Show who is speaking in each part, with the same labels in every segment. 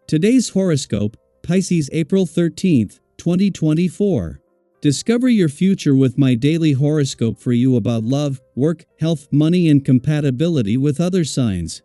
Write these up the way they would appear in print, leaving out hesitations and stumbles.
Speaker 1: Today's horoscope, Pisces, April 13th, 2024. Discover your future with my daily horoscope for you about love, work, health, money, and compatibility with other signs.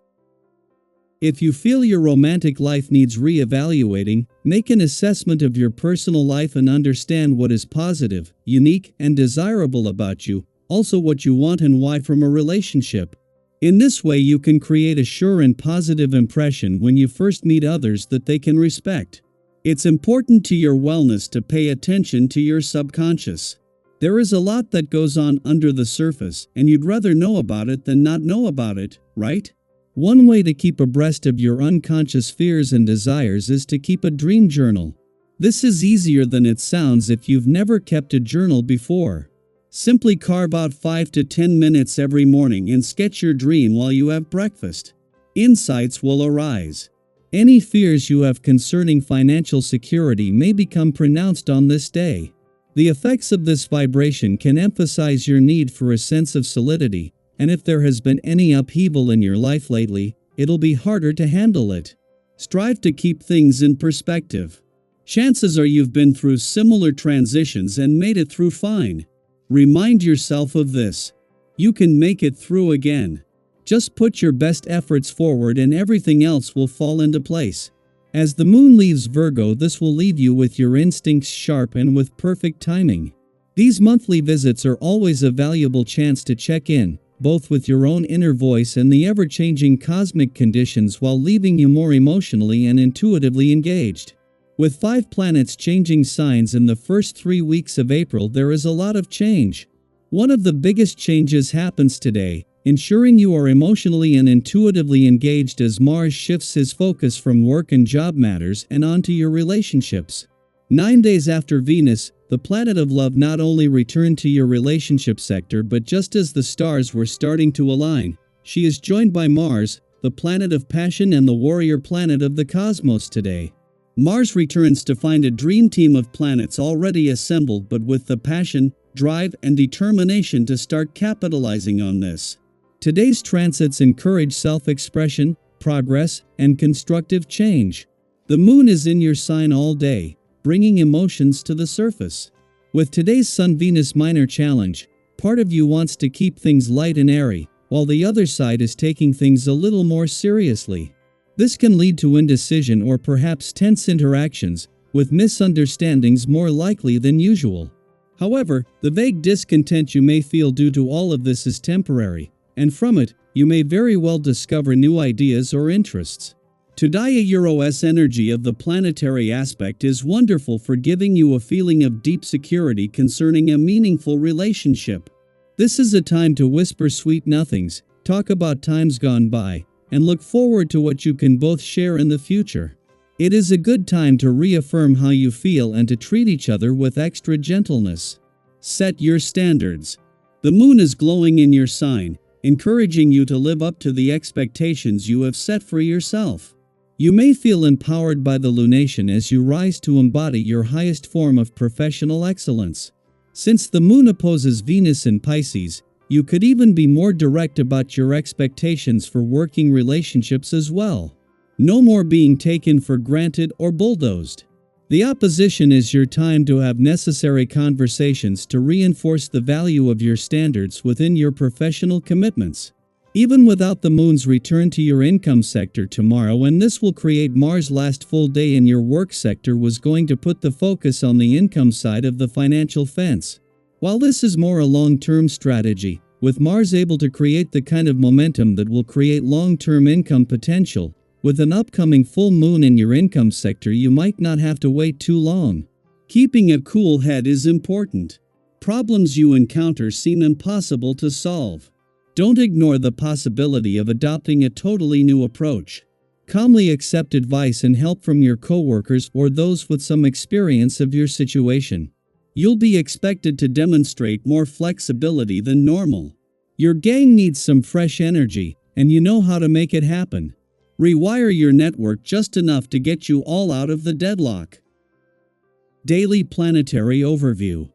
Speaker 1: If you feel your romantic life needs re-evaluating, make an assessment of your personal life and understand what is positive, unique, and desirable about you, also what you want and why from a relationship. In this way you can create a sure and positive impression when you first meet others that they can respect. It's important to your wellness to pay attention to your subconscious. There is a lot that goes on under the surface, and you'd rather know about it than not know about it, right? One way to keep abreast of your unconscious fears and desires is to keep a dream journal. This is easier than it sounds if you've never kept a journal before. Simply carve out 5 to 10 minutes every morning and sketch your dream while you have breakfast. Insights will arise. Any fears you have concerning financial security may become pronounced on this day. The effects of this vibration can emphasize your need for a sense of solidity, and if there has been any upheaval in your life lately, it'll be harder to handle it. Strive to keep things in perspective. Chances are you've been through similar transitions and made it through fine. Remind yourself of this. You can make it through again. Just put your best efforts forward and everything else will fall into place. As the moon leaves Virgo, this will leave you with your instincts sharp and with perfect timing. These monthly visits are always a valuable chance to check in, both with your own inner voice and the ever-changing cosmic conditions, while leaving you more emotionally and intuitively engaged. With 5 planets changing signs in the first 3 weeks of April, there is a lot of change. One of the biggest changes happens today, ensuring you are emotionally and intuitively engaged as Mars shifts his focus from work and job matters and onto your relationships. 9 days after Venus, the planet of love, not only returned to your relationship sector, but just as the stars were starting to align, she is joined by Mars, the planet of passion and the warrior planet of the cosmos today. Mars returns to find a dream team of planets already assembled, but with the passion, drive, and determination to start capitalizing on this. Today's transits encourage self-expression, progress, and constructive change. The moon is in your sign all day, bringing emotions to the surface. With today's Sun-Venus minor challenge, part of you wants to keep things light and airy, while the other side is taking things a little more seriously. This can lead to indecision or perhaps tense interactions, with misunderstandings more likely than usual. However, the vague discontent you may feel due to all of this is temporary, and from it, you may very well discover new ideas or interests. Today, Euro's energy of the planetary aspect is wonderful for giving you a feeling of deep security concerning a meaningful relationship. This is a time to whisper sweet nothings, talk about times gone by, and look forward to what you can both share in the future. It is a good time to reaffirm how you feel and to treat each other with extra gentleness. Set your standards. The moon is glowing in your sign, encouraging you to live up to the expectations you have set for yourself. You may feel empowered by the lunation as you rise to embody your highest form of professional excellence. Since the moon opposes Venus in Pisces, you could even be more direct about your expectations for working relationships as well. No more being taken for granted or bulldozed. The opposition is your time to have necessary conversations to reinforce the value of your standards within your professional commitments. Even without the moon's return to your income sector tomorrow, and this will create Mars' last full day in your work sector, was going to put the focus on the income side of the financial fence. While this is more a long-term strategy, with Mars able to create the kind of momentum that will create long-term income potential, with an upcoming full moon in your income sector, you might not have to wait too long. Keeping a cool head is important. Problems you encounter seem impossible to solve. Don't ignore the possibility of adopting a totally new approach. Calmly accept advice and help from your coworkers or those with some experience of your situation. You'll be expected to demonstrate more flexibility than normal. Your gang needs some fresh energy, and you know how to make it happen. Rewire your network just enough to get you all out of the deadlock. Daily Planetary Overview.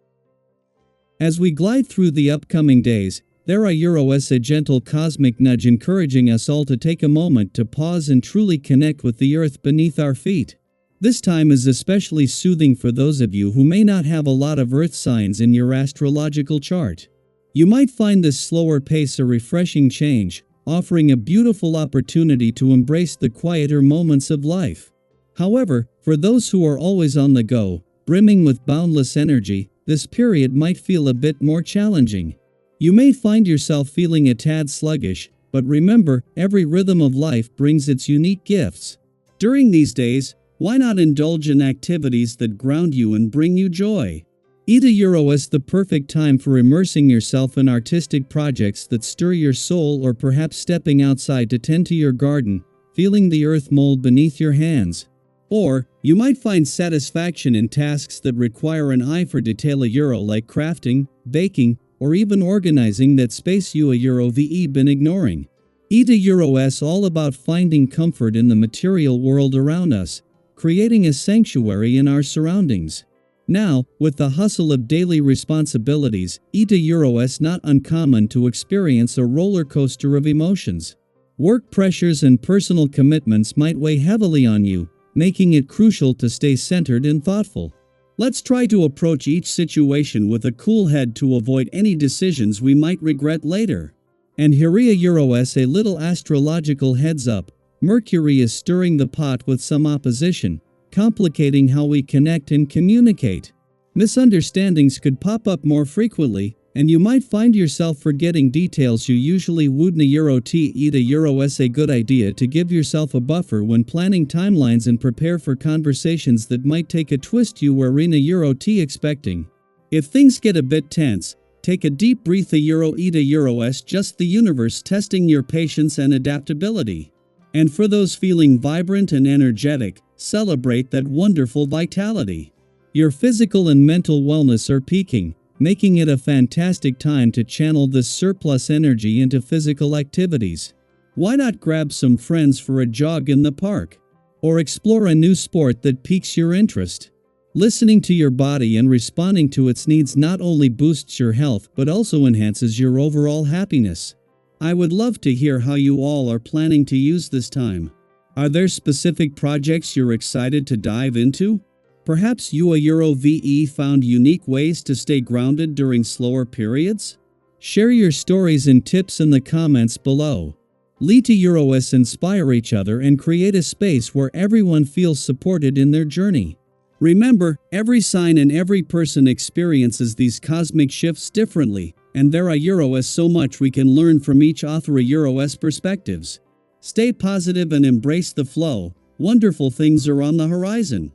Speaker 1: As we glide through the upcoming days, There are Euros, a gentle cosmic nudge encouraging us all to take a moment to pause and truly connect with the earth beneath our feet. This time is especially soothing for those of you who may not have a lot of earth signs in your astrological chart. You might find this slower pace a refreshing change, offering a beautiful opportunity to embrace the quieter moments of life. However, for those who are always on the go, brimming with boundless energy, this period might feel a bit more challenging. You may find yourself feeling a tad sluggish, but remember, every rhythm of life brings its unique gifts. During these days, why not indulge in activities that ground you and bring you joy? Ida Euro is the perfect time for immersing yourself in artistic projects that stir your soul, or perhaps stepping outside to tend to your garden, feeling the earth mold beneath your hands. Or, you might find satisfaction in tasks that require an eye for detail, a Euro, like crafting, baking, or even organizing that space you a Euro VE been ignoring. Ida Euro is all about finding comfort in the material world around us, creating a sanctuary in our surroundings. Now, with the hustle of daily responsibilities, Ida Euro is not uncommon to experience a roller coaster of emotions. Work pressures and personal commitments might weigh heavily on you, making it crucial to stay centered and thoughtful. Let's try to approach each situation with a cool head to avoid any decisions we might regret later. And here a Euro is a little astrological heads up. Mercury is stirring the pot with some opposition, complicating how we connect and communicate. Misunderstandings could pop up more frequently, and you might find yourself forgetting details you usually would. Euro T Ida Euro is a good idea to give yourself a buffer when planning timelines and prepare for conversations that might take a twist you were in a Euro T expecting. If things get a bit tense, take a deep breath. A Euro Ida Euro is just the universe testing your patience and adaptability. And for those feeling vibrant and energetic, celebrate that wonderful vitality. Your physical and mental wellness are peaking, making it a fantastic time to channel this surplus energy into physical activities. Why not grab some friends for a jog in the park? Or explore a new sport that piques your interest? Listening to your body and responding to its needs not only boosts your health but also enhances your overall happiness. I would love to hear how you all are planning to use this time. Are there specific projects you're excited to dive into? Perhaps you a Euro VE found unique ways to stay grounded during slower periods? Share your stories and tips in the comments below. Let Euros inspire each other and create a space where everyone feels supported in their journey. Remember, every sign and every person experiences these cosmic shifts differently, and there are Euros so much we can learn from each author Euros perspectives. Stay positive and embrace the flow. Wonderful things are on the horizon.